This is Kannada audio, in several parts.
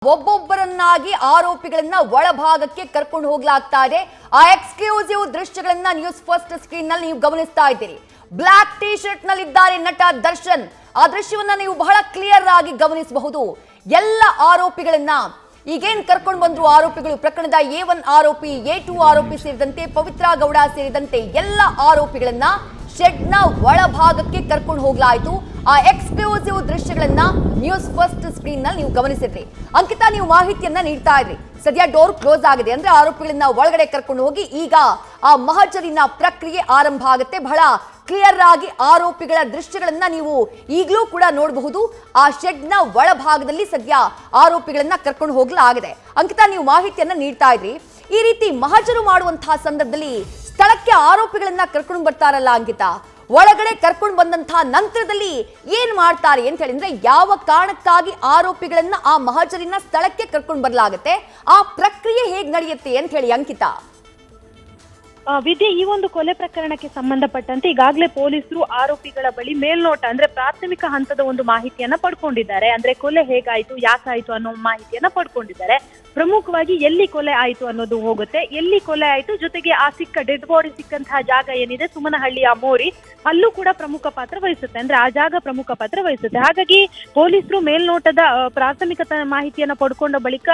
ಒಬ್ಬೊಬ್ಬರನ್ನಾಗಿ ಆರೋಪಿಗಳನ್ನ ಒಳಭಾಗಕ್ಕೆ ಕರ್ಕೊಂಡು ಹೋಗ್ಲಾಗ್ತಾ ಇದೆ. ಆ ಎಕ್ಸ್ಕ್ಲೂಸಿವ್ ದೃಶ್ಯಗಳನ್ನ ನ್ಯೂಸ್ ಫಸ್ಟ್ ಸ್ಕ್ರೀನ್ ನಲ್ಲಿ ನೀವು ಗಮನಿಸ್ತಾ ಇದ್ದೀರಿ. ಬ್ಲಾಕ್ ಟಿ ಶರ್ಟ್ ನಲ್ಲಿ ಇದ್ದಾರೆ ನಟ ದರ್ಶನ್. ಆ ದೃಶ್ಯವನ್ನ ನೀವು ಬಹಳ ಕ್ಲಿಯರ್ ಆಗಿ ಗಮನಿಸಬಹುದು. ಎಲ್ಲ ಆರೋಪಿಗಳನ್ನ ಈಗೇನ್ ಕರ್ಕೊಂಡು ಬಂದ್ರು ಆರೋಪಿಗಳು, ಪ್ರಕರಣದ A1 ಆರೋಪಿ, A2 ಆರೋಪಿ ಸೇರಿದಂತೆ ಪವಿತ್ರ ಗೌಡ ಸೇರಿದಂತೆ ಎಲ್ಲ ಆರೋಪಿಗಳನ್ನ ಶೆಡ್ ನ ಒಳಭಾಗಕ್ಕೆ ಕರ್ಕೊಂಡು ಹೋಗ್ಲಾಯ್ತು. ಆ ಎಕ್ಸ್ಕ್ಲೂಸಿವ್ ದೃಶ್ಯಗಳನ್ನ ನ್ಯೂಸ್ ಫಸ್ಟ್ ಸ್ಕ್ರೀನ್ ನಲ್ಲಿ ನೀವು ಗಮನಿಸಿದ್ರಿ. ಅಂಕಿತಾ, ನೀವು ಮಾಹಿತಿಯನ್ನ ನೀಡ್ತಾ ಇದ್ರಿ. ಸದ್ಯ ಡೋರ್ ಕ್ಲೋಸ್ ಆಗಿದೆ, ಅಂದ್ರೆ ಆರೋಪಿಗಳನ್ನ ಒಳಗಡೆ ಕರ್ಕೊಂಡು ಹೋಗಿ ಈಗ ಆ ಮಹಜರಿನ ಪ್ರಕ್ರಿಯೆ ಆರಂಭ ಆಗುತ್ತೆ. ಬಹಳ ಕ್ಲಿಯರ್ ಆಗಿ ಆರೋಪಿಗಳ ದೃಶ್ಯಗಳನ್ನ ನೀವು ಈಗಲೂ ಕೂಡ ನೋಡಬಹುದು. ಆ ಶೆಡ್ ನ ಒಳಭಾಗದಲ್ಲಿ ಸದ್ಯ ಆರೋಪಿಗಳನ್ನ ಕರ್ಕೊಂಡು ಹೋಗಲಾಗಿದೆ. ಅಂಕಿತಾ, ನೀವು ಮಾಹಿತಿಯನ್ನ ನೀಡ್ತಾ ಇದ್ರಿ. ಈ ರೀತಿ ಮಹಜರು ಮಾಡುವಂತಹ ಸಂದರ್ಭದಲ್ಲಿ ಸ್ಥಳಕ್ಕೆ ಆರೋಪಿಗಳನ್ನ ಕರ್ಕೊಂಡು ಬರ್ತಾರಲ್ಲ ಅಂಕಿತಾ, ಒಳಗಡೆ ಕರ್ಕೊಂಡು ಬಂದಂತಹ ನಂತರದಲ್ಲಿ ಏನ್ ಮಾಡ್ತಾರೆ ಅಂತ ಹೇಳಿ, ಅಂದ್ರೆ ಯಾವ ಕಾರಣಕ್ಕಾಗಿ ಆರೋಪಿಗಳನ್ನ ಆ ಮಹಜರಿನ ಸ್ಥಳಕ್ಕೆ ಕರ್ಕೊಂಡು ಬರಲಾಗುತ್ತೆ, ಆ ಪ್ರಕ್ರಿಯೆ ಹೇಗ್ ನಡೆಯುತ್ತೆ ಅಂತ ಹೇಳಿ ಅಂಕಿತಾ. ವಿದ್ಯೆ, ಈ ಒಂದು ಕೊಲೆ ಪ್ರಕರಣಕ್ಕೆ ಸಂಬಂಧಪಟ್ಟಂತೆ ಈಗಾಗಲೇ ಪೊಲೀಸರು ಆರೋಪಿಗಳ ಬಳಿ ಮೇಲ್ನೋಟ ಅಂದ್ರೆ ಪ್ರಾಥಮಿಕ ಹಂತದ ಒಂದು ಮಾಹಿತಿಯನ್ನ ಪಡ್ಕೊಂಡಿದ್ದಾರೆ. ಅಂದ್ರೆ ಕೊಲೆ ಹೇಗಾಯ್ತು, ಯಾಕಾಯ್ತು ಅನ್ನೋ ಮಾಹಿತಿಯನ್ನ ಪಡ್ಕೊಂಡಿದ್ದಾರೆ. ಪ್ರಮುಖವಾಗಿ ಎಲ್ಲಿ ಕೊಲೆ ಆಯ್ತು ಅನ್ನೋದು ಹೋಗುತ್ತೆ. ಎಲ್ಲಿ ಕೊಲೆ ಆಯ್ತು, ಜೊತೆಗೆ ಆ ಡೆಡ್ ಬಾಡಿ ಸಿಕ್ಕಂತಹ ಜಾಗ ಏನಿದೆ ಸುಮನಹಳ್ಳಿಯ ಮೋರಿ, ಅಲ್ಲೂ ಕೂಡ ಪ್ರಮುಖ ಪಾತ್ರ ವಹಿಸುತ್ತೆ. ಅಂದ್ರೆ ಆ ಜಾಗ ಪ್ರಮುಖ ಪಾತ್ರ ವಹಿಸುತ್ತೆ. ಹಾಗಾಗಿ ಪೊಲೀಸರು ಮೇಲ್ನೋಟದ ಪ್ರಾಥಮಿಕ ಮಾಹಿತಿಯನ್ನ ಪಡ್ಕೊಂಡ ಬಳಿಕ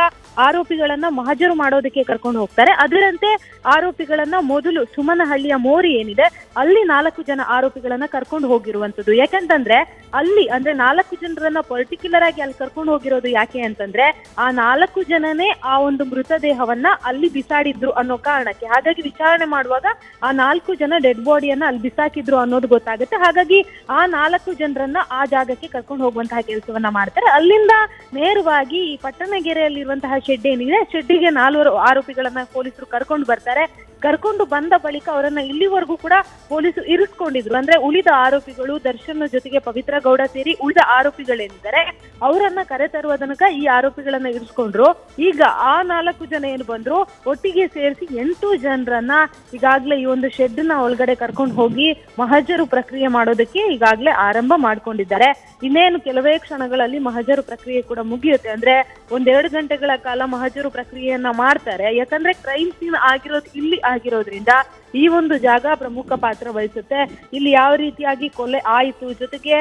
ಆರೋಪಿಗಳನ್ನ ಮಹಜರು ಮಾಡೋದಕ್ಕೆ ಕರ್ಕೊಂಡು ಹೋಗ್ತಾರೆ. ಅದರಂತೆ ಆರೋಪಿಗಳನ್ನ ಮೊದಲು ಸುಮನಹಳ್ಳಿಯ ಮೋರಿ ಏನಿದೆ ಅಲ್ಲಿ 4 ಜನ ಆರೋಪಿಗಳನ್ನ ಕರ್ಕೊಂಡು ಹೋಗಿರುವಂತದ್ದು. ಯಾಕಂತಂದ್ರೆ ಅಲ್ಲಿ ಅಂದ್ರೆ 4 ಜನರನ್ನ ಪರ್ಟಿಕ್ಯುಲರ್ ಆಗಿ ಅಲ್ಲಿ ಕರ್ಕೊಂಡು ಹೋಗಿರೋದು ಯಾಕೆ ಅಂತಂದ್ರೆ, ಆ 4 ಜನನೇ ಆ ಒಂದು ಮೃತದೇಹವನ್ನ ಅಲ್ಲಿ ಬಿಸಾಡಿದ್ರು ಅನ್ನೋ ಕಾರಣಕ್ಕೆ. ಹಾಗಾಗಿ ವಿಚಾರಣೆ ಮಾಡುವಾಗ ಆ 4 ಜನ ಡೆಡ್ ಬಾಡಿಯನ್ನ ಅಲ್ಲಿ ಬಿಸಾಕಿದ್ರು ಅನ್ನೋದು ಗೊತ್ತಾಗುತ್ತೆ. ಹಾಗಾಗಿ ಆ 4 ಜನರನ್ನ ಆ ಜಾಗಕ್ಕೆ ಕರ್ಕೊಂಡು ಹೋಗುವಂತಹ ಕೆಲಸವನ್ನ ಮಾಡ್ತಾರೆ. ಅಲ್ಲಿಂದ ನೇರವಾಗಿ ಈ ಪಟ್ಟಣಗೆರೆಯಲ್ಲಿರುವಂತಹ ಶೆಡ್ ಏನಿದೆ, ಶೆಡ್ಡಿಗೆ 4 ಆರೋಪಿಗಳನ್ನ ಪೊಲೀಸರು ಕರ್ಕೊಂಡು ಬರ್ತಾರೆ. ಕರ್ಕೊಂಡು ಬಂದ ಬಳಿಕ ಅವರನ್ನ ಇಲ್ಲಿವರೆಗೂ ಕೂಡ ಪೊಲೀಸರು ಇರಿಸ್ಕೊಂಡಿದ್ರು. ಅಂದ್ರೆ ಉಳಿದ ಆರೋಪಿಗಳು ದರ್ಶನ್ ಜೊತೆಗೆ ಪವಿತ್ರ ಗೌಡ ಸೇರಿ ಉಳಿದ ಆರೋಪಿಗಳೇನಿದ್ದಾರೆ ಅವರನ್ನ ಕರೆತರುವ ತನಕ ಈ ಆರೋಪಿಗಳನ್ನ ಇರಿಸ್ಕೊಂಡ್ರು. ಈಗ ಆ 4 ಜನ ಏನು ಬಂದ್ರು, ಒಟ್ಟಿಗೆ ಸೇರಿಸಿ 8 ಜನರನ್ನ ಈಗಾಗ್ಲೇ ಈ ಒಂದು ಶೆಡ್ ನ ಒಳಗಡೆ ಕರ್ಕೊಂಡು ಹೋಗಿ ಮಹಜರು ಪ್ರಕ್ರಿಯೆ ಮಾಡೋದಕ್ಕೆ ಈಗಾಗ್ಲೇ ಆರಂಭ ಮಾಡ್ಕೊಂಡಿದ್ದಾರೆ. ಇನ್ನೇನು ಕೆಲವೇ ಕ್ಷಣಗಳಲ್ಲಿ ಮಹಜರು ಪ್ರಕ್ರಿಯೆ ಕೂಡ ಮುಗಿಯುತ್ತೆ. ಅಂದ್ರೆ 1-2 ಗಂಟೆಗಳ ಕಾಲ ಮಹಜರು ಪ್ರಕ್ರಿಯೆಯನ್ನ ಮಾಡ್ತಾರೆ. ಯಾಕಂದ್ರೆ ಕ್ರೈಮ್ ಸೀನ್ ಆಗಿರೋದು ಇಲ್ಲಿ ಆಗಿರೋದ್ರಿಂದ ಈ ಒಂದು ಜಾಗ ಪ್ರಮುಖ ಪಾತ್ರ ವಹಿಸುತ್ತೆ. ಇಲ್ಲಿ ಯಾವ ರೀತಿಯಾಗಿ ಕೊಲೆ ಆಯಿತು, ಜೊತೆಗೆ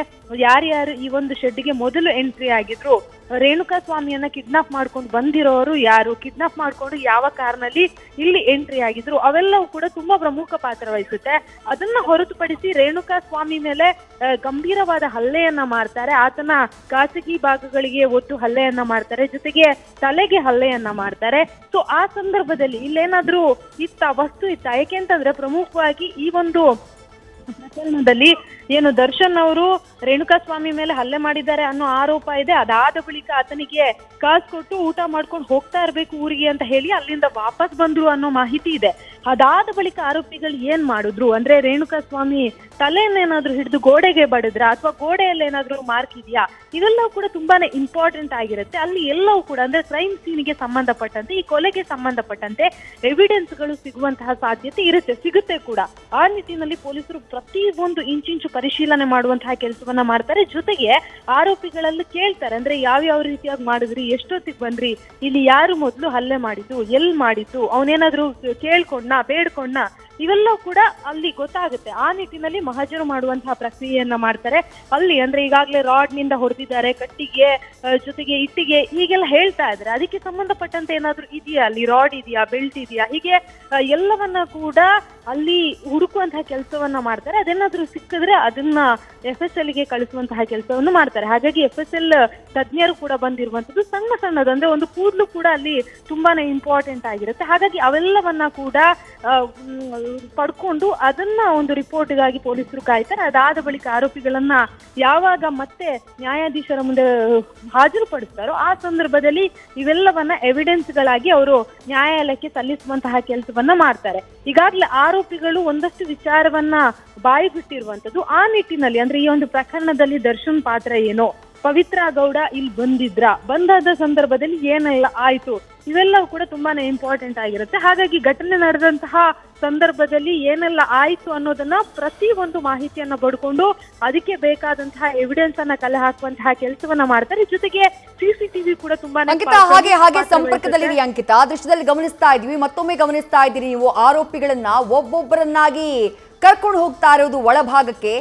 ಯಾರ್ಯಾರು ಈ ಒಂದು ಶೆಡ್ಗೆ ಮೊದಲು ಎಂಟ್ರಿ ಆಗಿದ್ರು, ರೇಣುಕಾ ಸ್ವಾಮಿಯನ್ನ ಕಿಡ್ನಾಪ್ ಮಾಡ್ಕೊಂಡು ಬಂದಿರೋರು ಯಾರು, ಕಿಡ್ನಾಪ್ ಮಾಡ್ಕೊಂಡು ಯಾವ ಕಾರಣದಲ್ಲಿ ಇಲ್ಲಿ ಎಂಟ್ರಿ ಆಗಿದ್ರು, ಅವೆಲ್ಲವೂ ಕೂಡ ತುಂಬಾ ಪ್ರಮುಖ ಪಾತ್ರ ವಹಿಸುತ್ತೆ. ಅದನ್ನ ಹೊರತುಪಡಿಸಿ ರೇಣುಕಾ ಸ್ವಾಮಿ ಮೇಲೆ ಗಂಭೀರವಾದ ಹಲ್ಲೆಯನ್ನ ಮಾಡ್ತಾರೆ. ಆತನ ಖಾಸಗಿ ಭಾಗಗಳಿಗೆ ಒಟ್ಟು ಹಲ್ಲೆಯನ್ನ ಮಾಡ್ತಾರೆ, ಜೊತೆಗೆ ತಲೆಗೆ ಹಲ್ಲೆಯನ್ನ ಮಾಡ್ತಾರೆ. ಸೊ ಆ ಸಂದರ್ಭದಲ್ಲಿ ಇಲ್ಲೇನಾದ್ರೂ ವಸ್ತು ಇತ್ತ, ಯಾಕೆಂತಂದ್ರೆ ಪ್ರಮುಖವಾಗಿ ಈ ಒಂದು ಪ್ರಕರಣದಲ್ಲಿ ಏನು ದರ್ಶನ್ ಅವರು ರೇಣುಕಾ ಸ್ವಾಮಿ ಮೇಲೆ ಹಲ್ಲೆ ಮಾಡಿದ್ದಾರೆ ಅನ್ನೋ ಆರೋಪ ಇದೆ. ಅದಾದ ಬಳಿಕ ಆತನಿಗೆ ಕಾಸು ಕೊಟ್ಟು ಊಟ ಮಾಡ್ಕೊಂಡು ಹೋಗ್ತಾ ಇರ್ಬೇಕು ಊರಿಗೆ ಅಂತ ಹೇಳಿ ಅಲ್ಲಿಂದ ವಾಪಸ್ ಬಂದ್ರು ಅನ್ನೋ ಮಾಹಿತಿ ಇದೆ. ಅದಾದ ಬಳಿಕ ಆರೋಪಿಗಳು ಏನ್ ಮಾಡಿದ್ರು ಅಂದ್ರೆ, ರೇಣುಕಾ ಸ್ವಾಮಿ ತಲೆಯನ್ನೇನಾದ್ರೂ ಹಿಡಿದು ಗೋಡೆಗೆ ಬಡಿದ್ರ ಅಥವಾ ಗೋಡೆಯಲ್ಲಿ ಏನಾದ್ರೂ ಮಾರ್ಕ್ ಇದೆಯಾ, ಇವೆಲ್ಲವೂ ಕೂಡ ತುಂಬಾನೇ ಇಂಪಾರ್ಟೆಂಟ್ ಆಗಿರುತ್ತೆ. ಅಲ್ಲಿ ಎಲ್ಲವೂ ಕೂಡ ಅಂದ್ರೆ ಕ್ರೈಮ್ ಸೀನ್ಗೆ ಸಂಬಂಧಪಟ್ಟಂತೆ, ಈ ಕೊಲೆಗೆ ಸಂಬಂಧಪಟ್ಟಂತೆ ಎವಿಡೆನ್ಸ್ಗಳು ಸಿಗುವಂತಹ ಸಾಧ್ಯತೆ ಸಿಗುತ್ತೆ ಕೂಡ. ಆ ನಿಟ್ಟಿನಲ್ಲಿ ಪೊಲೀಸರು ಪ್ರತಿ ಒಂದು ಇಂಚಿಂಚು ಪರಿಶೀಲನೆ ಮಾಡುವಂತಹ ಕೆಲಸವನ್ನ ಮಾಡ್ತಾರೆ. ಜೊತೆಗೆ ಆರೋಪಿಗಳಲ್ಲಿ ಕೇಳ್ತಾರೆ, ಅಂದ್ರೆ ಯಾವ ರೀತಿಯಾಗಿ ಮಾಡಿದ್ರಿ, ಎಷ್ಟೊತ್ತಿಗೆ ಬಂದ್ರಿ, ಇಲ್ಲಿ ಯಾರು ಮೊದಲು ಹಲ್ಲೆ ಮಾಡಿದ್ದು, ಎಲ್ಲಿ ಮಾಡಿದ್ದು, ಅವನೇನಾದ್ರೂ ಕೇಳ್ಕೊಂಡ ಬೇಡ್ಕೊಂಡ, ಇವೆಲ್ಲವೂ ಕೂಡ ಅಲ್ಲಿ ಗೊತ್ತಾಗುತ್ತೆ. ಆ ನಿಟ್ಟಿನಲ್ಲಿ ಮಹಜರು ಮಾಡುವಂತಹ ಪ್ರಕ್ರಿಯೆಯನ್ನ ಮಾಡ್ತಾರೆ. ಅಲ್ಲಿ ಅಂದ್ರೆ ಈಗಾಗಲೇ ರಾಡ್ ನಿಂದ ಹೊಡೆದಿದ್ದಾರೆ, ಕಟ್ಟಿಗೆ ಜೊತೆಗೆ ಇಟ್ಟಿಗೆ, ಹೀಗೆಲ್ಲ ಹೇಳ್ತಾ ಇದ್ದಾರೆ. ಅದಕ್ಕೆ ಸಂಬಂಧಪಟ್ಟಂತೆ ಏನಾದ್ರೂ ಇದೆಯಾ, ಅಲ್ಲಿ ರಾಡ್ ಇದೆಯಾ, ಬೆಲ್ಟ್ ಇದೆಯಾ, ಹೀಗೆ ಎಲ್ಲವನ್ನ ಕೂಡ ಅಲ್ಲಿ ಹುಡುಕುವಂತಹ ಕೆಲಸವನ್ನ ಮಾಡ್ತಾರೆ. ಅದೇನಾದ್ರೂ ಸಿಕ್ಕಿದ್ರೆ ಅದನ್ನ FSL ಗೆ ಕಳಿಸುವಂತಹ ಕೆಲಸವನ್ನು ಮಾಡ್ತಾರೆ. ಹಾಗಾಗಿ FSL ತಜ್ಞರು ಕೂಡ ಬಂದಿರುವಂತದ್ದು. ಸಣ್ಣದು ಅಂದ್ರೆ ಒಂದು ಕೂದಲು ಕೂಡ ಅಲ್ಲಿ ತುಂಬಾನೇ ಇಂಪಾರ್ಟೆಂಟ್ ಆಗಿರುತ್ತೆ. ಹಾಗಾಗಿ ಅವೆಲ್ಲವನ್ನ ಕೂಡ ಪಡ್ಕೊಂಡು ಅದನ್ನ ಒಂದು ರಿಪೋರ್ಟ್ಗಾಗಿ ಪೊಲೀಸರು ಕಾಯ್ತಾರೆ. ಅದಾದ ಬಳಿಕ ಆರೋಪಿಗಳನ್ನ ಯಾವಾಗ ಮತ್ತೆ ನ್ಯಾಯಾಧೀಶರ ಮುಂದೆ ಹಾಜರುಪಡಿಸ್ತಾರೋ ಆ ಸಂದರ್ಭದಲ್ಲಿ ಇವೆಲ್ಲವನ್ನ ಎವಿಡೆನ್ಸ್ಗಳಾಗಿ ಅವರು ನ್ಯಾಯಾಲಯಕ್ಕೆ ಸಲ್ಲಿಸುವಂತಹ ಕೆಲಸವನ್ನ ಮಾಡ್ತಾರೆ. ಈಗಾಗಲೇ ಆರೋಪಿಗಳು ಒಂದಷ್ಟು ವಿಚಾರವನ್ನ ಬಾಯಿ ಬಿಟ್ಟಿರುವಂತದ್ದು. ಆ ನಿಟ್ಟಿನಲ್ಲಿ ಅಂದ್ರೆ ಈ ಒಂದು ಪ್ರಕರಣದಲ್ಲಿ ದರ್ಶನ್ ಪಾತ್ರ ಏನು, ಪವಿತ್ರ ಗೌಡ ಇಲ್ಲಿ ಬಂದಾದ ಸಂದರ್ಭದಲ್ಲಿ ಏನೆಲ್ಲ ಆಯ್ತು, ಇವೆಲ್ಲವೂ ಕೂಡ ತುಂಬಾನೇ ಇಂಪಾರ್ಟೆಂಟ್ ಆಗಿರುತ್ತೆ. ಹಾಗಾಗಿ ಘಟನೆ ನಡೆದಂತಹ ಸಂದರ್ಭದಲ್ಲಿ ಏನೆಲ್ಲ ಆಯ್ತು ಅನ್ನೋದನ್ನ ಪ್ರತಿ ಒಂದು ಮಾಹಿತಿಯನ್ನ ಪಡ್ಕೊಂಡು ಅದಕ್ಕೆ ಬೇಕಾದಂತಹ ಎವಿಡೆನ್ಸ್ ಅನ್ನ ಕಲೆ ಹಾಕುವಂತಹ ಕೆಲಸವನ್ನ ಮಾಡ್ತಾರೆ. ಜೊತೆಗೆ ಸಿಸಿಟಿವಿ ಕೂಡ ತುಂಬಾನೇ ಅಂಕಿತಾ ಹಾಗೆ ಸಂಪರ್ಕದಲ್ಲಿ ಅಂಕಿತಾ ದೃಶ್ಯದಲ್ಲಿ ಗಮನಿಸ್ತಾ ಇದೀವಿ, ಮತ್ತೊಮ್ಮೆ ಗಮನಿಸ್ತಾ ಇದ್ದೀರಿ ನೀವು ಆರೋಪಿಗಳನ್ನ ಒಬ್ಬೊಬ್ಬರನ್ನಾಗಿ ಕರ್ಕೊಂಡು ಹೋಗ್ತಾ ಇರೋದು ಒಳಭಾಗಕ್ಕೆ.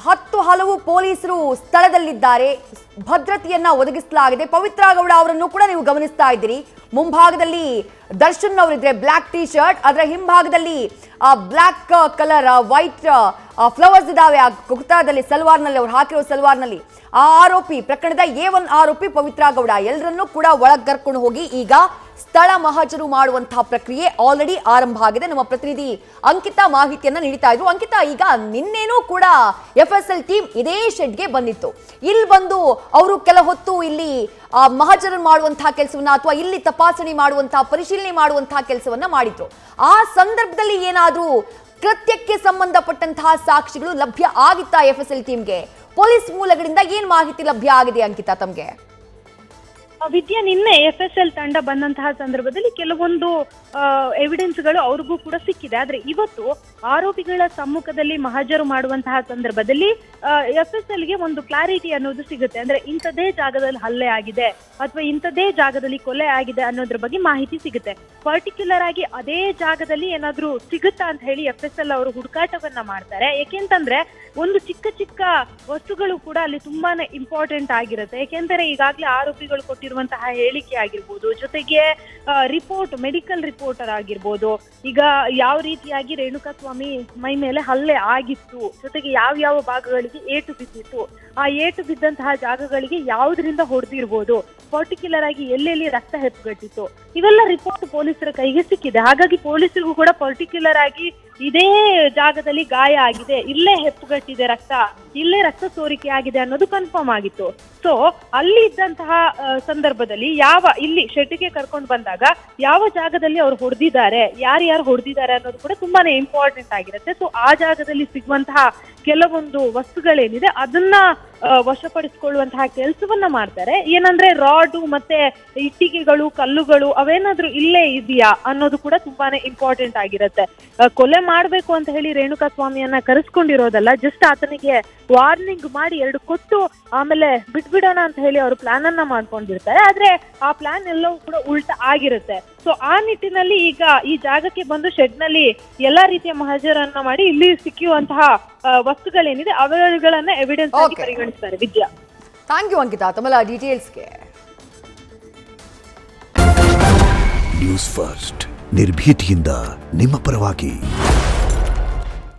10 ಹಲವು ಪೊಲೀಸರು ಸ್ಥಳದಲ್ಲಿದ್ದಾರೆ, ಭದ್ರತೆಯನ್ನ ಒದಗಿಸಲಾಗಿದೆ. ಪವಿತ್ರ ಗೌಡ ಅವರನ್ನು ಕೂಡ ನೀವು ಗಮನಿಸ್ತಾ ಇದ್ದೀರಿ. ಮುಂಭಾಗದಲ್ಲಿ ದರ್ಶನ್ ಅವರಿದ್ರೆ ಬ್ಲಾಕ್ ಟಿ ಶರ್ಟ್, ಅದರ ಹಿಂಭಾಗದಲ್ಲಿ ಬ್ಲಾಕ್ ಕಲರ್ ವೈಟ್ ಫ್ಲವರ್ಸ್ ಇದಾವೆ ಆ ಕುರ್ತಾದಲ್ಲಿ, ಸಲ್ವಾರ್ನಲ್ಲಿ ಅವ್ರು ಹಾಕಿರೋ ಸಲ್ವಾರ್ನಲ್ಲಿ. ಆ ಆರೋಪಿ ಪ್ರಕರಣದ A1 ಆರೋಪಿ ಪವಿತ್ರ ಗೌಡ ಎಲ್ಲರನ್ನೂ ಕೂಡ ಒಳಗೆ ಕರ್ಕೊಂಡು ಹೋಗಿ ಈಗ ಸ್ಥಳ ಮಹಜರು ಮಾಡುವಂತಹ ಪ್ರಕ್ರಿಯೆ ಆಲ್ರೆಡಿ ಆರಂಭ ಆಗಿದೆ. ನಮ್ಮ ಪ್ರತಿನಿಧಿ ಅಂಕಿತಾ ಮಾಹಿತಿಯನ್ನ ನೀಡ್ತಾ ಇದ್ರು. ಅಂಕಿತಾ, ಈಗ ನಿನ್ನೇನೂ ಕೂಡ FSL ಟೀಮ್ ಇದೇ ಶೆಡ್ಗೆ ಬಂದಿತ್ತು. ಇಲ್ಲಿ ಬಂದು ಅವರು ಕೆಲ ಹೊತ್ತು ಇಲ್ಲಿ ಮಹಜರು ಮಾಡುವಂತಹ ಕೆಲಸವನ್ನ ಅಥವಾ ಇಲ್ಲಿ ತಪಾಸಣೆ ಮಾಡುವಂತಹ ಪರಿಶೀಲನೆ ಮಾಡುವಂತಹ ಕೆಲಸವನ್ನ ಮಾಡಿದ್ರು. ಆ ಸಂದರ್ಭದಲ್ಲಿ ಏನಾದ್ರೂ ಕೃತ್ಯಕ್ಕೆ ಸಂಬಂಧಪಟ್ಟಂತಹ ಸಾಕ್ಷಿಗಳು ಲಭ್ಯ ಆಗಿತ್ತಾ FSL ಟೀಮ್ಗೆ? ಪೊಲೀಸ್ ಮೂಲಗಳಿಂದ ಏನ್ ಮಾಹಿತಿ ಲಭ್ಯ ಆಗಿದೆ ಅಂಕಿತಾ ತಮ್ಗೆ? ವಿದ್ಯಾ, ನಿನ್ನೆ FSL ತಂಡ ಬಂದಂತಹ ಸಂದರ್ಭದಲ್ಲಿ ಕೆಲವೊಂದು ಎವಿಡೆನ್ಸ್ಗಳು ಅವ್ರಿಗೂ ಕೂಡ ಸಿಕ್ಕಿದೆ. ಆದ್ರೆ ಇವತ್ತು ಆರೋಪಿಗಳ ಸಮ್ಮುಖದಲ್ಲಿ ಮಹಜರು ಮಾಡುವಂತಹ ಸಂದರ್ಭದಲ್ಲಿ FSLಗೆ ಒಂದು ಕ್ಲಾರಿಟಿ ಅನ್ನೋದು ಸಿಗುತ್ತೆ. ಅಂದ್ರೆ ಇಂಥದೇ ಜಾಗದಲ್ಲಿ ಹಲ್ಲೆ ಆಗಿದೆ ಅಥವಾ ಇಂಥದೇ ಜಾಗದಲ್ಲಿ ಕೊಲೆ ಆಗಿದೆ ಅನ್ನೋದ್ರ ಬಗ್ಗೆ ಮಾಹಿತಿ ಸಿಗುತ್ತೆ. ಪರ್ಟಿಕ್ಯುಲರ್ ಆಗಿ ಅದೇ ಜಾಗದಲ್ಲಿ ಏನಾದ್ರೂ ಸಿಗುತ್ತಾ ಅಂತ ಹೇಳಿ FSL ಅವರು ಹುಡುಕಾಟವನ್ನ ಮಾಡ್ತಾರೆ. ಯಾಕೆಂತಂದ್ರೆ ಒಂದು ಚಿಕ್ಕ ಚಿಕ್ಕ ವಸ್ತುಗಳು ಕೂಡ ಅಲ್ಲಿ ತುಂಬಾನೇ ಇಂಪಾರ್ಟೆಂಟ್ ಆಗಿರುತ್ತೆ. ಯಾಕೆಂದ್ರೆ ಈಗಾಗಲೇ ಆರೋಪಿಗಳು ಕೊಟ್ಟಿರುವಂತಹ ಹೇಳಿಕೆ ಆಗಿರ್ಬೋದು, ಜೊತೆಗೆ ರಿಪೋರ್ಟ್, ಮೆಡಿಕಲ್ ರಿಪೋರ್ಟರ್ ಆಗಿರ್ಬೋದು, ಈಗ ಯಾವ ರೀತಿಯಾಗಿ ರೇಣುಕಾಸ್ವಾಮಿ ಮೈ ಮೇಲೆ ಹಲ್ಲೆ ಆಗಿತ್ತು, ಜೊತೆಗೆ ಯಾವ ಭಾಗಗಳಿಗೆ ಏಟು ಬಿದ್ದಿತ್ತು, ಆ ಏಟು ಬಿದ್ದಂತಹ ಜಾಗಗಳಿಗೆ ಯಾವುದರಿಂದ ಹೊಡೆದಿರ್ಬೋದು, ಪರ್ಟಿಕ್ಯುಲರ್ ಆಗಿ ಎಲ್ಲೆಲ್ಲಿ ರಕ್ತ ಹೆಪ್ಪುಗಟ್ಟಿತ್ತು, ಇವೆಲ್ಲ ರಿಪೋರ್ಟ್ ಪೊಲೀಸರ ಕೈಗೆ ಸಿಕ್ಕಿದೆ. ಹಾಗಾಗಿ ಪೊಲೀಸರಿಗೂ ಕೂಡ ಪರ್ಟಿಕ್ಯುಲರ್ ಆಗಿ ಇದೇ ಜಾಗದಲ್ಲಿ ಗಾಯ ಆಗಿದೆ, ಇಲ್ಲೇ ಹೆಪ್ಪುಗಟ್ಟಿದೆ ರಕ್ತ, ಇಲ್ಲೇ ರಕ್ತ ಸೋರಿಕೆ ಆಗಿದೆ ಅನ್ನೋದು ಕನ್ಫರ್ಮ್ ಆಗಿತ್ತು. ಸೊ ಅಲ್ಲಿ ಇದ್ದಂತಹ ಸಂದರ್ಭದಲ್ಲಿ ಇಲ್ಲಿ ಶೆಡ್ಗೆ ಕರ್ಕೊಂಡು ಬಂದಾಗ ಯಾವ ಜಾಗದಲ್ಲಿ ಅವ್ರು ಹೊಡೆದಿದ್ದಾರೆ, ಯಾರ್ಯಾರು ಹೊಡೆದಿದ್ದಾರೆ ಅನ್ನೋದು ಕೂಡ ತುಂಬಾನೇ ಇಂಪಾರ್ಟೆಂಟ್ ಆಗಿರುತ್ತೆ. ಸೊ ಆ ಜಾಗದಲ್ಲಿ ಸಿಗುವಂತಹ ಕೆಲವೊಂದು ವಸ್ತುಗಳೇನಿದೆ ಅದನ್ನ ವಶಪಡಿಸಿಕೊಳ್ಳುವಂತಹ ಕೆಲಸವನ್ನ ಮಾಡ್ತಾರೆ. ಏನಂದ್ರೆ ರಾಡು ಮತ್ತೆ ಇಟ್ಟಿಗೆಗಳು, ಕಲ್ಲುಗಳು ಅವೇನಾದ್ರೂ ಇಲ್ಲೇ ಇದೆಯಾ ಅನ್ನೋದು ಕೂಡ ತುಂಬಾನೇ ಇಂಪಾರ್ಟೆಂಟ್ ಆಗಿರುತ್ತೆ. ಕೊಲೆ ಮಾಡ್ಬೇಕು ಅಂತ ಹೇಳಿ ರೇಣುಕಾಸ್ವಾಮಿಯನ್ನ ಕರೆಸ್ಕೊಂಡಿರೋದಲ್ಲ, ಜಸ್ಟ್ ಆತನಿಗೆ ವಾರ್ನಿಂಗ್ ಮಾಡಿ 2 ಕೊಟ್ಟು ಆಮೇಲೆ ಬಿಟ್ಬಿಡೋಣ ಅಂತ ಹೇಳಿ ಅವರು ಪ್ಲಾನ್ ಅನ್ನ ಮಾಡ್ಕೊಂಡಿರ್ತಾರೆ. ಆದ್ರೆ ಆ ಪ್ಲಾನ್ ಎಲ್ಲವೂ ಕೂಡ ಉಲ್ಟಾ ಆಗಿರುತ್ತೆ. ಸೊ ಆ ನಿಟ್ಟಿನಲ್ಲಿ ಈಗ ಈ ಜಾಗಕ್ಕೆ ಬಂದು ಶೆಡ್ ನಲ್ಲಿ ಎಲ್ಲಾ ರೀತಿಯ ಮಹಜರನ್ನ ಮಾಡಿ ಇಲ್ಲಿ ಸಿಕ್ಕಿರುವಂತಹ ವಸ್ತುಗಳೇನಿದೆ ಅವುಗಳನ್ನ ಎವಿಡೆನ್ಸ್ ಆಗಿ ಪರಿಗಣಿಸ್ತಾರೆ. ವಿದ್ಯಾ, ಥ್ಯಾಂಕ್ ಯು ಅಂಕಿತಾ ತಮ್ಮೆಲ್ಲ ಡೀಟೇಲ್ಸ್ಗೆ. ನ್ಯೂಸ್ ಫಸ್ಟ್ ನಿರ್ಭೀತಿಯಿಂದ ನಿಮ್ಮ ಪರವಾಗಿ.